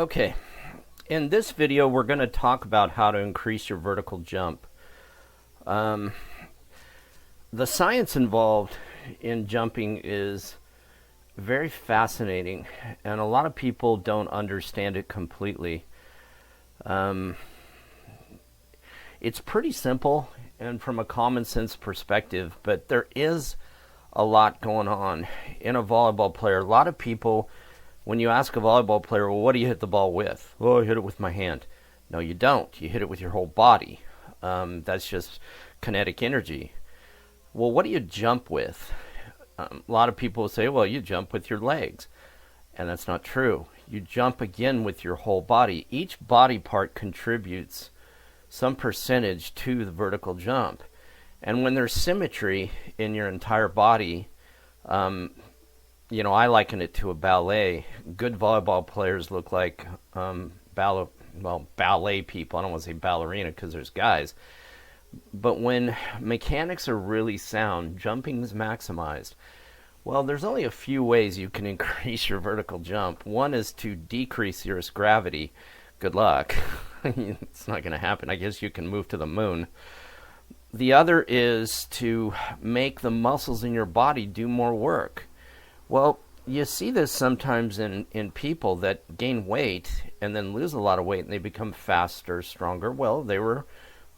Okay, in this video we're going to talk about how to increase your vertical jump. Um, the science involved in jumping is very fascinating, and a lot of people don't understand it completely. Um, it's pretty simple and from a common sense perspective, but there is a lot going on in a volleyball player. A lot of people, when you ask a volleyball player, well, what do you hit the ball with? Oh, I hit it with my hand. No, you don't. You hit it with your whole body. That's just kinetic energy. Well, what do you jump with? A lot of people will say, well, you jump with your legs. And that's not true. You jump again with your whole body. Each body part contributes some percentage to the vertical jump. And when there's symmetry in your entire body, I liken it to a ballet. Good volleyball players look like ballet people. I don't want to say ballerina because there's guys. But when mechanics are really sound, jumping is maximized. Well, there's only a few ways you can increase your vertical jump. One is to decrease the Earth's gravity. Good luck. It's not going to happen. I guess you can move to the moon. The other is to make the muscles in your body do more work. Well, you see this sometimes in people that gain weight and then lose a lot of weight and they become faster, stronger. Well, they were,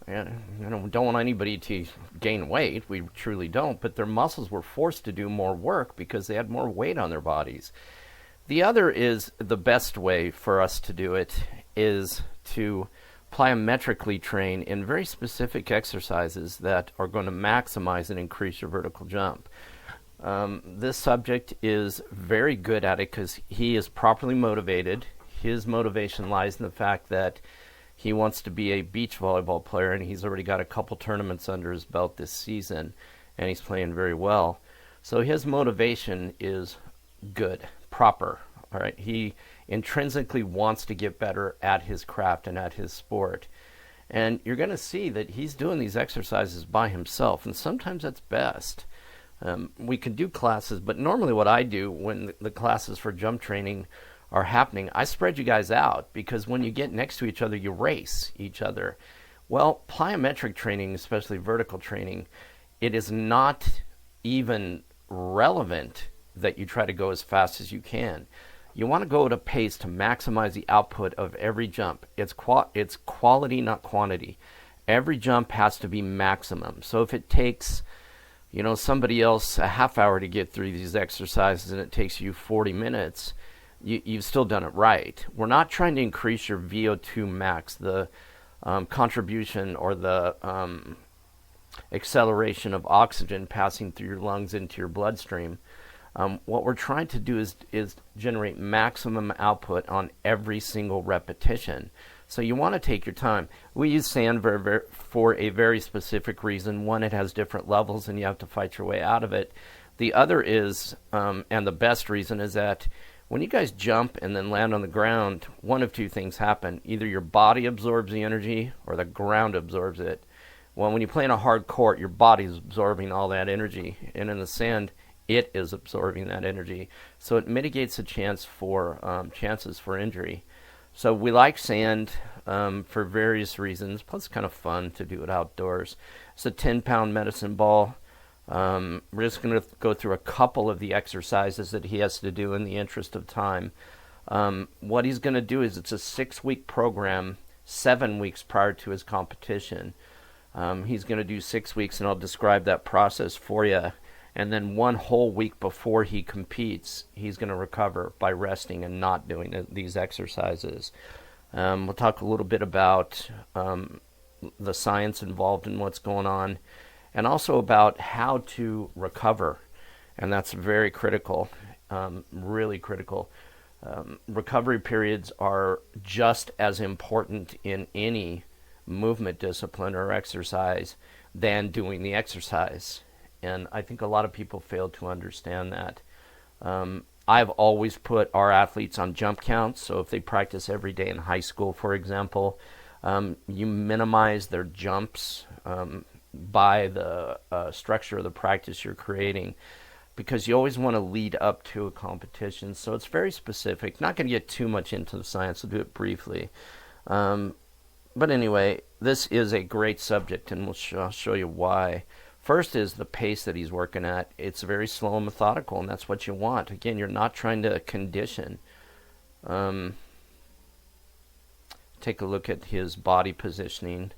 don't want anybody to gain weight. We truly don't. But their muscles were forced to do more work because they had more weight on their bodies. The other is the best way for us to do it is to plyometrically train in very specific exercises that are going to maximize and increase your vertical jump. This subject is very good at it because he is properly motivated. His motivation lies in the fact that he wants to be a beach volleyball player, and he's already got a couple tournaments under his belt this season, and he's playing very well. So his motivation is good, proper. All right, he intrinsically wants to get better at his craft and at his sport. And you're going to see that he's doing these exercises by himself, and sometimes that's best. We can do classes, but normally what I do when the classes for jump training are happening, I spread you guys out because when you get next to each other, you race each other. Well, plyometric training, especially vertical training, it is not even relevant that you try to go as fast as you can. You want to go at a pace to maximize the output of every jump. It's quality, not quantity. Every jump has to be maximum. So if it takes somebody else a half hour to get through these exercises and it takes you 40 minutes, you've still done it right. We're not trying to increase your VO2 max, the contribution or the acceleration of oxygen passing through your lungs into your bloodstream. What we're trying to do is generate maximum output on every single repetition. So you want to take your time. We use sand for a very specific reason. One, it has different levels and you have to fight your way out of it. The other is, and the best reason is that when you guys jump and then land on the ground, one of two things happen. Either your body absorbs the energy or the ground absorbs it. Well, when you play in a hard court, your body's absorbing all that energy. And in the sand, it is absorbing that energy. So it mitigates the chances for injury. So we like sand for various reasons. Plus, it's kind of fun to do it outdoors. It's a 10-pound medicine ball. We're just going to go through a couple of the exercises that he has to do in the interest of time. What he's going to do is it's a 6-week program, 7 weeks prior to his competition. He's going to do 6 weeks, and I'll describe that process for you. And then 1 whole week before he competes, he's going to recover by resting and not doing these exercises. We'll talk a little bit about the science involved in what's going on, and also about how to recover. And that's very critical, really critical. Recovery periods are just as important in any movement discipline or exercise than doing the exercise. And I think a lot of people fail to understand that. I've always put our athletes on jump counts. So if they practice every day in high school, for example, you minimize their jumps by the structure of the practice you're creating. because you always want to lead up to a competition. So it's very specific. Not going to get too much into the science. I'll do it briefly. But anyway, this is a great subject, and I'll show you why. First is the pace that he's working at. It's very slow and methodical, and that's what you want. Again, you're not trying to condition. Take a look at his body positioning.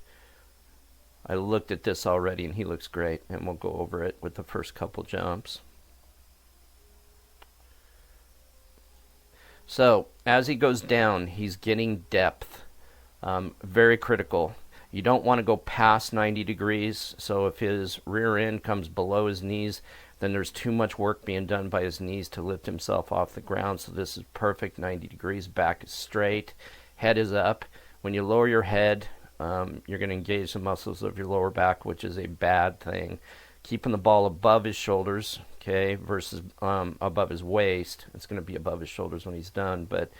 I looked at this already, and he looks great, and we'll go over it with the first couple jumps. So as he goes down, he's getting depth. Very critical. You don't want to go past 90 degrees, so if his rear end comes below his knees, then there's too much work being done by his knees to lift himself off the ground. So this is perfect, 90 degrees, back is straight, head is up. When you lower your head, you're going to engage the muscles of your lower back, which is a bad thing. Keeping the ball above his shoulders, okay, versus above his waist. It's going to be above his shoulders when he's done, but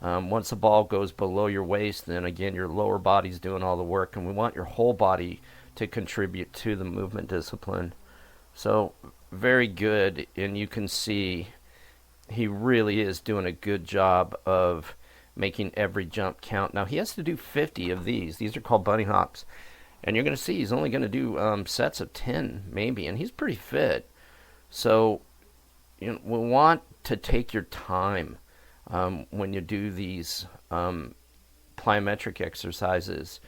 once the ball goes below your waist, then again your lower body's doing all the work, and we want your whole body to contribute to the movement discipline. So very good, and you can see he really is doing a good job of making every jump count. Now he has to do 50 of these. These are called bunny hops, and you're going to see he's only going to do sets of 10 maybe, and he's pretty fit. So we want to take your time when you do these plyometric exercises.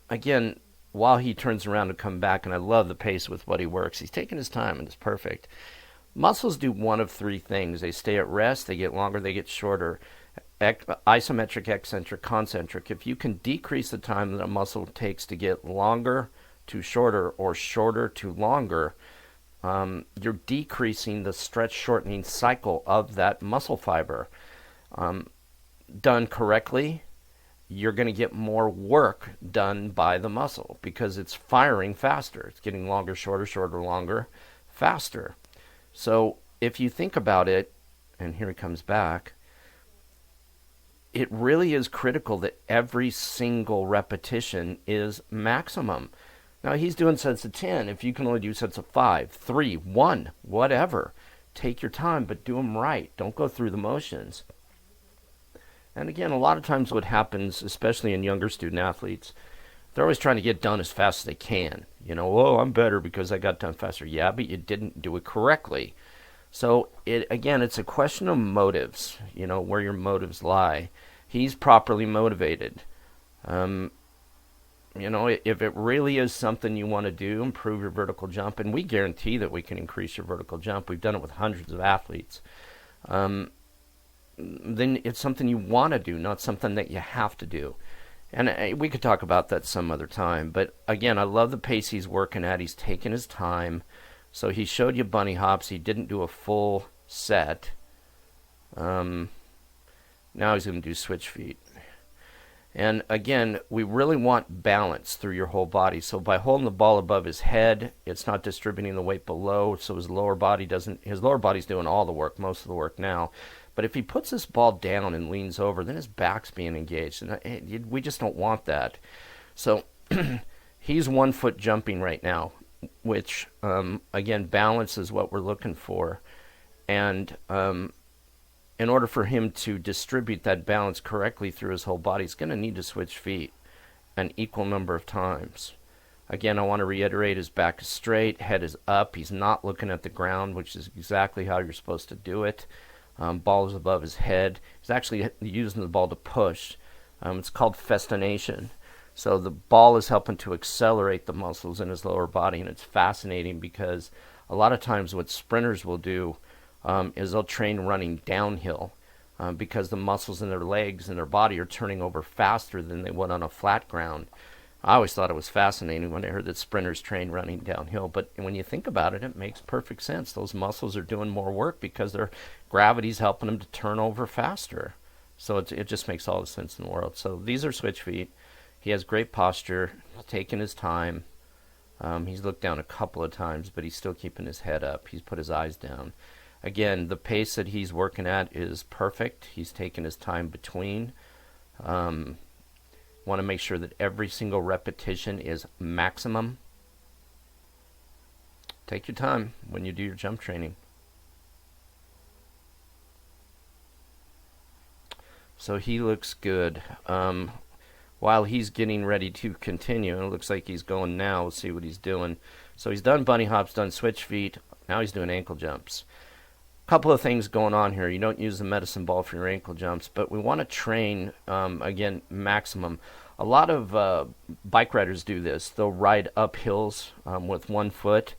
Again, while he turns around to come back, and I love the pace with what he works, he's taking his time, and it's perfect. Muscles do one of three things. They stay at rest, they get longer, they get shorter. Isometric, eccentric, concentric. If you can decrease the time that a muscle takes to get longer to shorter or shorter to longer, you're decreasing the stretch shortening cycle of that muscle fiber. Done correctly, you're going to get more work done by the muscle because it's firing faster. It's getting longer, shorter, shorter, longer, faster. So if you think about it, and here he comes back, it really is critical that every single repetition is maximum. Now he's doing sets of 10. If you can only do sets of 5, 3, 1, whatever, take your time, but do them right. Don't go through the motions. And again, a lot of times what happens, especially in younger student athletes, they're always trying to get done as fast as they can. Oh, I'm better because I got done faster. Yeah, but you didn't do it correctly. So it's a question of motives, where your motives lie. He's properly motivated. If it really is something you want to do, improve your vertical jump, and we guarantee that we can increase your vertical jump. We've done it with hundreds of athletes. Then it's something you want to do, not something that you have to do. And we could talk about that some other time. But again, I love the pace he's working at. He's taking his time. So he showed you bunny hops. He didn't do a full set. Now he's going to do switch feet. And again, we really want balance through your whole body. So by holding the ball above his head, it's not distributing the weight below, so his lower body's doing all the work, most of the work now. But if he puts this ball down and leans over, then his back's being engaged, and we just don't want that. So he's 1 foot jumping right now, which, again, balance is what we're looking for. And in order for him to distribute that balance correctly through his whole body, he's going to need to switch feet an equal number of times. Again, I want to reiterate, his back is straight, head is up. He's not looking at the ground, which is exactly how you're supposed to do it. Ball is above his head. He's actually using the ball to push. It's called festination. So the ball is helping to accelerate the muscles in his lower body, and it's fascinating because a lot of times what sprinters will do is they'll train running downhill because the muscles in their legs and their body are turning over faster than they would on a flat ground. I always thought it was fascinating when I heard that sprinters train running downhill, but when you think about it, it makes perfect sense. Those muscles are doing more work because their gravity's helping them to turn over faster. So it just makes all the sense in the world. So these are switch feet. He has great posture, taking his time. He's looked down a couple of times, but he's still keeping his head up. He's put his eyes down. Again, the pace that he's working at is perfect. He's taking his time between. Want to make sure that every single repetition is maximum. Take your time when you do your jump training. So he looks good. While he's getting ready to continue, and it looks like he's going now. We'll see what he's doing. So he's done bunny hops, done switch feet. Now he's doing ankle jumps. Couple of things going on here. You don't use the medicine ball for your ankle jumps, but we want to train, again, maximum. A lot of bike riders do this. They'll ride up hills with one foot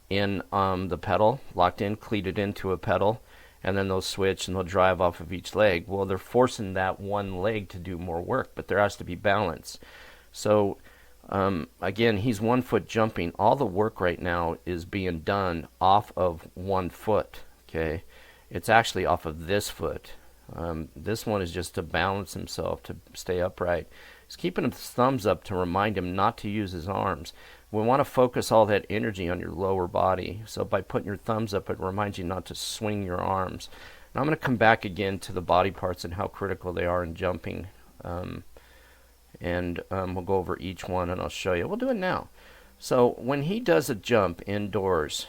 in the pedal, locked in, cleated into a pedal, and then they'll switch and they'll drive off of each leg. Well, they're forcing that one leg to do more work, but there has to be balance. So, again, he's 1 foot jumping. All the work right now is being done off of 1 foot. Okay, it's actually off of this foot. This one is just to balance himself, to stay upright. He's keeping his thumbs up to remind him not to use his arms. We want to focus all that energy on your lower body. So by putting your thumbs up, it reminds you not to swing your arms. Now I'm going to come back again to the body parts and how critical they are in jumping. We'll go over each one and I'll show you. We'll do it now. So when he does a jump indoors,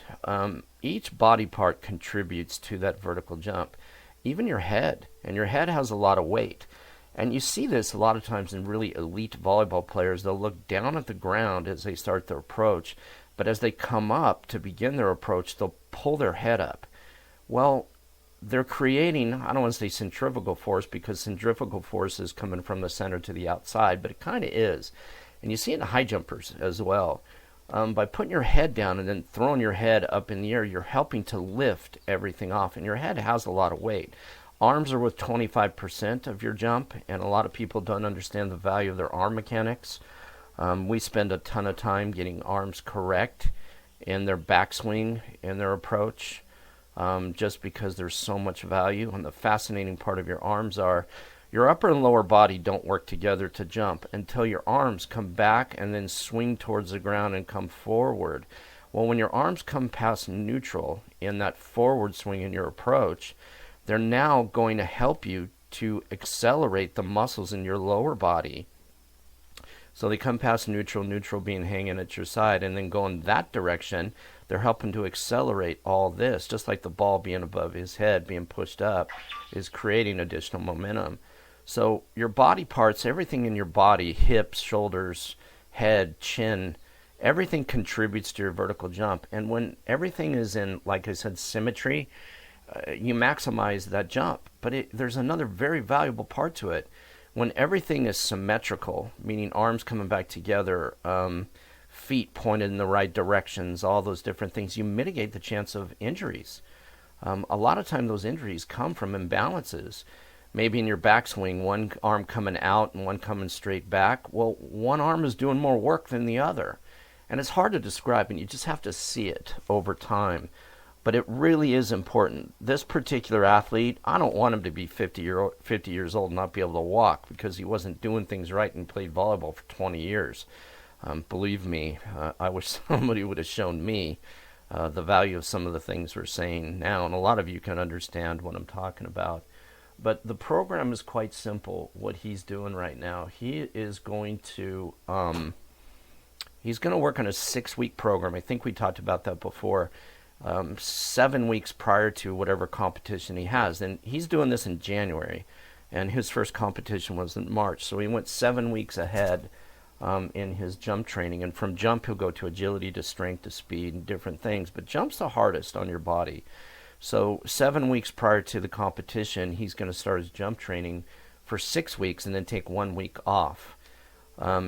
each body part contributes to that vertical jump. Even your head, and your head has a lot of weight. And you see this a lot of times in really elite volleyball players. They'll look down at the ground as they start their approach, but as they come up to begin their approach, they'll pull their head up. Well, they're creating, I don't want to say centrifugal force, because centrifugal force is coming from the center to the outside, but it kind of is. And you see it in high jumpers as well. By putting your head down and then throwing your head up in the air, you're helping to lift everything off. And your head has a lot of weight. Arms are with 25% of your jump, and a lot of people don't understand the value of their arm mechanics. We spend a ton of time getting arms correct in their backswing, in their approach, just because there's so much value. And the fascinating part of your arms are your upper and lower body don't work together to jump until your arms come back and then swing towards the ground and come forward. Well, when your arms come past neutral in that forward swing in your approach, they're now going to help you to accelerate the muscles in your lower body. So they come past neutral, neutral being hanging at your side, and then going that direction. They're helping to accelerate all this, just like the ball being above his head, being pushed up, is creating additional momentum. So your body parts, everything in your body, hips, shoulders, head, chin, everything contributes to your vertical jump. And when everything is in, like I said, symmetry, you maximize that jump. But there's another very valuable part to it. When everything is symmetrical, meaning arms coming back together, feet pointed in the right directions, all those different things, you mitigate the chance of injuries. A lot of time those injuries come from imbalances. Maybe in your backswing, one arm coming out and one coming straight back. Well, one arm is doing more work than the other. And it's hard to describe, and you just have to see it over time. But it really is important. This particular athlete, I don't want him to be 50 years old and not be able to walk because he wasn't doing things right and played volleyball for 20 years. Believe me, I wish somebody would have shown me the value of some of the things we're saying now. And a lot of you can understand what I'm talking about. But the program is quite simple, what he's doing right now. He is going to work on a 6-week program. I think we talked about that before. 7 weeks prior to whatever competition he has. And he's doing this in January. And his first competition was in March. So he went 7 weeks ahead in his jump training. And from jump, he'll go to agility, to strength, to speed, and different things. But jump's the hardest on your body. So 7 weeks prior to the competition, he's going to start his jump training for 6 weeks and then take 1 week off.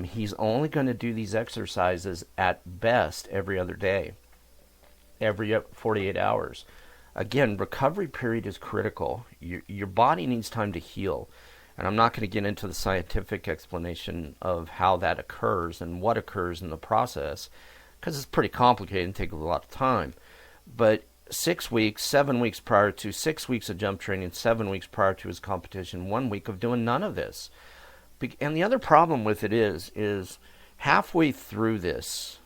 He's only going to do these exercises at best every other day, every 48 hours. Again, recovery period is critical. Your body needs time to heal. And I'm not going to get into the scientific explanation of how that occurs and what occurs in the process, because it's pretty complicated and takes a lot of time. But 6 weeks, 7 weeks prior to 6 weeks of jump training, 7 weeks prior to his competition, 1 week of doing none of this. And the other problem with it is halfway through this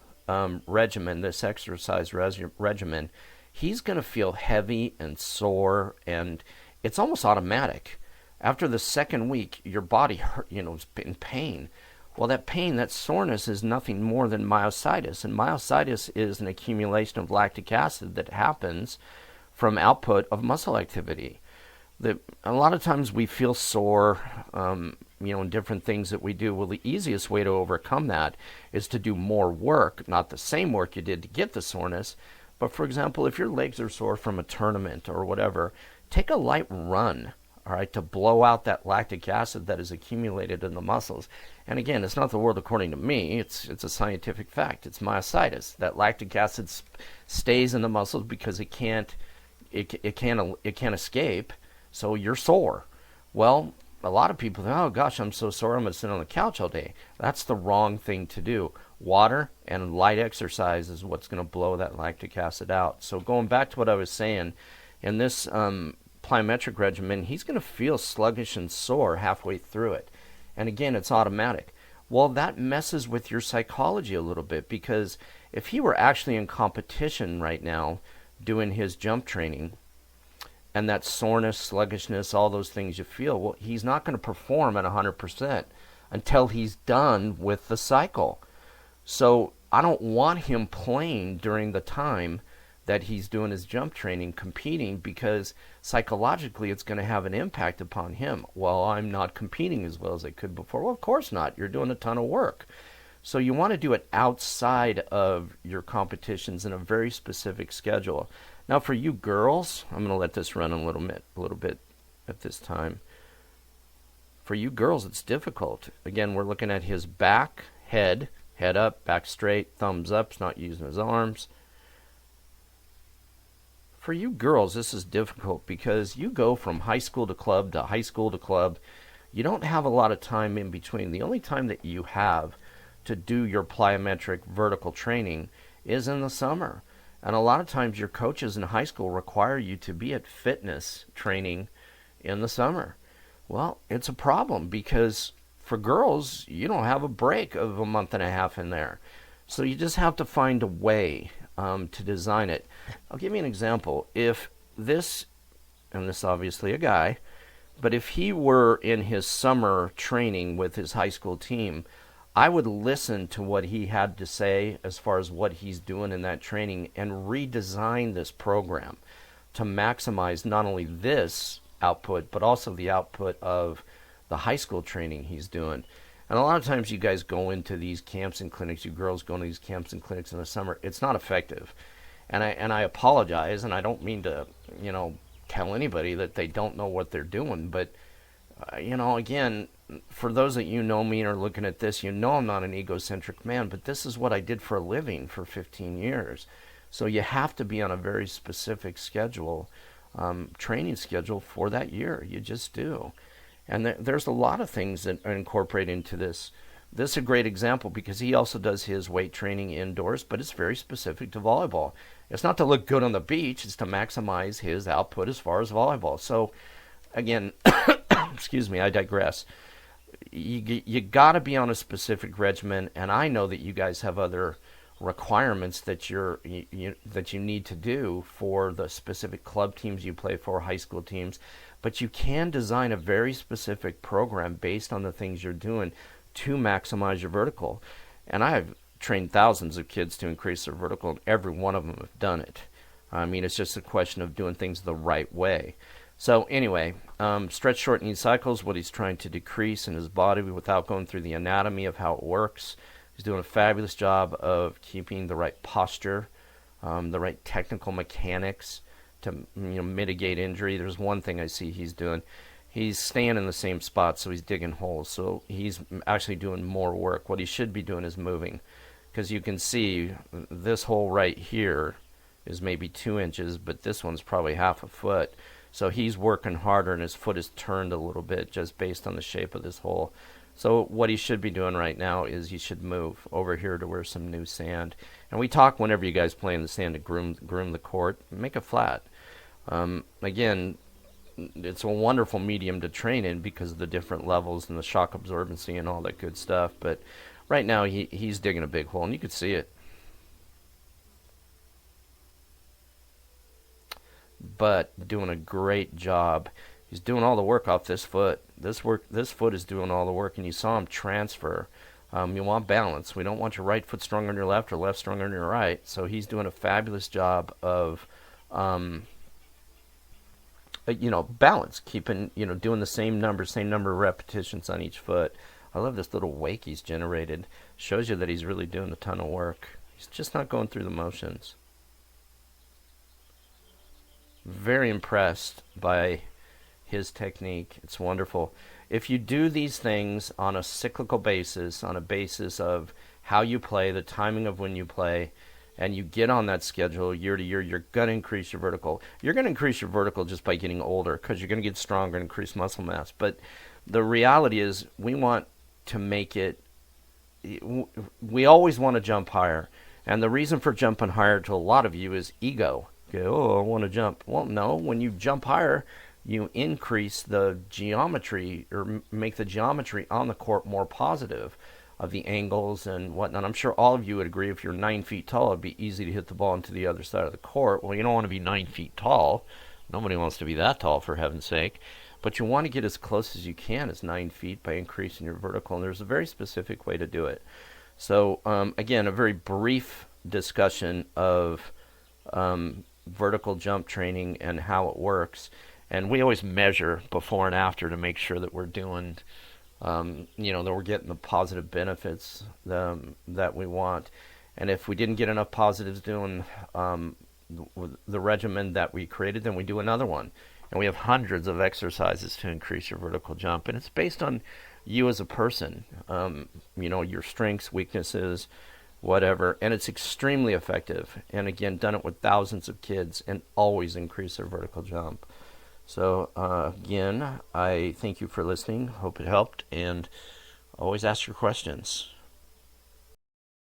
regimen, this exercise regimen, he's going to feel heavy and sore, and it's almost automatic. After the second week, your body is in pain. Well, that pain, that soreness is nothing more than myositis. And myositis is an accumulation of lactic acid that happens from output of muscle activity. A lot of times we feel sore, in different things that we do. Well, the easiest way to overcome that is to do more work, not the same work you did to get the soreness. But for example, if your legs are sore from a tournament or whatever, take a light run, all right, to blow out that lactic acid that is accumulated in the muscles. And again, it's not the world according to me. It's a scientific fact. It's myositis. That lactic acid stays in the muscles because it can't escape. So you're sore. Well, a lot of people think, oh gosh, I'm so sore, I'm going to sit on the couch all day. That's the wrong thing to do. Water and light exercise is what's going to blow that lactic acid out. So going back to what I was saying, in this plyometric regimen, he's going to feel sluggish and sore halfway through it. And again, it's automatic. Well, that messes with your psychology a little bit, because if he were actually in competition right now doing his jump training, and that soreness, sluggishness, all those things you feel, well, he's not going to perform at 100% until he's done with the cycle. So I don't want him playing during the time that he's doing his jump training, competing, because psychologically it's going to have an impact upon him. Well, I'm not competing as well as I could before. Well, of course not. You're doing a ton of work. So you want to do it outside of your competitions in a very specific schedule. Now, for you girls, I'm going to let this run a little bit at this time. For you girls, it's difficult. Again, we're looking at his back, head up, back straight, thumbs up. He's not using his arms. For you girls, this is difficult because you go from high school to club to high school to club. You don't have a lot of time in between. The only time that you have to do your plyometric vertical training is in the summer. And a lot of times your coaches in high school require you to be at fitness training in the summer. Well, it's a problem because for girls, you don't have a break of a month and a half in there. So you just have to find a way to design it. I'll give you an example. If this, and this is obviously a guy, but if he were in his summer training with his high school team, I would listen to what he had to say as far as what he's doing in that training and redesign this program to maximize not only this output, but also the output of the high school training he's doing. And a lot of times you guys go into these camps and clinics, you girls go into these camps and clinics in the summer, it's not effective. And I apologize, and I don't mean to, tell anybody that they don't know what they're doing, but again, for those that know me and are looking at this, I'm not an egocentric man, but this is what I did for a living for 15 years. So you have to be on a very specific schedule, training schedule for that year. You just do. And there's a lot of things that are incorporated into this. This is a great example because he also does his weight training indoors, but it's very specific to volleyball. It's not to look good on the beach, it's to maximize his output as far as volleyball. So again, excuse me, I digress. You got to be on a specific regimen, and I know that you guys have other requirements that that you need to do for the specific club teams you play for, high school teams, but you can design a very specific program based on the things you're doing to maximize your vertical. And I've trained thousands of kids to increase their vertical, and every one of them have done it. I mean, it's just a question of doing things the right way. So anyway, stretch shortening cycles, what he's trying to decrease in his body without going through the anatomy of how it works. He's doing a fabulous job of keeping the right posture, the right technical mechanics to mitigate injury. There's one thing I see he's doing. He's staying in the same spot, so he's digging holes. So he's actually doing more work. What he should be doing is moving, because you can see this hole right here is maybe 2 inches, but this one's probably half a foot. So he's working harder, and his foot is turned a little bit just based on the shape of this hole. So what he should be doing right now is he should move over here to where some new sand. And we talk whenever you guys play in the sand to groom the court, make it flat. Again, it's a wonderful medium to train in because of the different levels and the shock absorbency and all that good stuff. But right now he's digging a big hole, and you could see it. But doing a great job. He's doing all the work off this foot. This foot is doing all the work, and you saw him transfer You want balance. We don't want your right foot stronger than your left or left stronger than your right. So he's doing a fabulous job of, balance, keeping, doing the same number of repetitions on each foot. I love this little wake he's generated. Shows you that he's really doing a ton of work. He's just not going through the motions. Very impressed by his technique. It's wonderful. If you do these things on a cyclical basis, on a basis of how you play, the timing of when you play, and you get on that schedule year to year, you're going to increase your vertical. You're going to increase your vertical just by getting older because you're going to get stronger and increase muscle mass. But the reality is we want to make it, we always want to jump higher. And the reason for jumping higher to a lot of you is ego. Okay, oh, I want to jump. Well, no, when you jump higher, you increase the geometry or make the geometry on the court more positive of the angles and whatnot. I'm sure all of you would agree if you're 9 feet tall, it'd be easy to hit the ball into the other side of the court. Well, you don't want to be 9 feet tall. Nobody wants to be that tall, for heaven's sake. But you want to get as close as you can as 9 feet by increasing your vertical, and there's a very specific way to do it. So, again, a very brief discussion of vertical jump training and how it works. And we always measure before and after to make sure that we're doing, that we're getting the positive benefits that we want. And if we didn't get enough positives doing the regimen that we created, then we do another one. And we have hundreds of exercises to increase your vertical jump. And it's based on you as a person, your strengths, weaknesses, whatever. And it's extremely effective. And again, done it with thousands of kids and always increase their vertical jump. So, again, I thank you for listening. Hope it helped. And always ask your questions.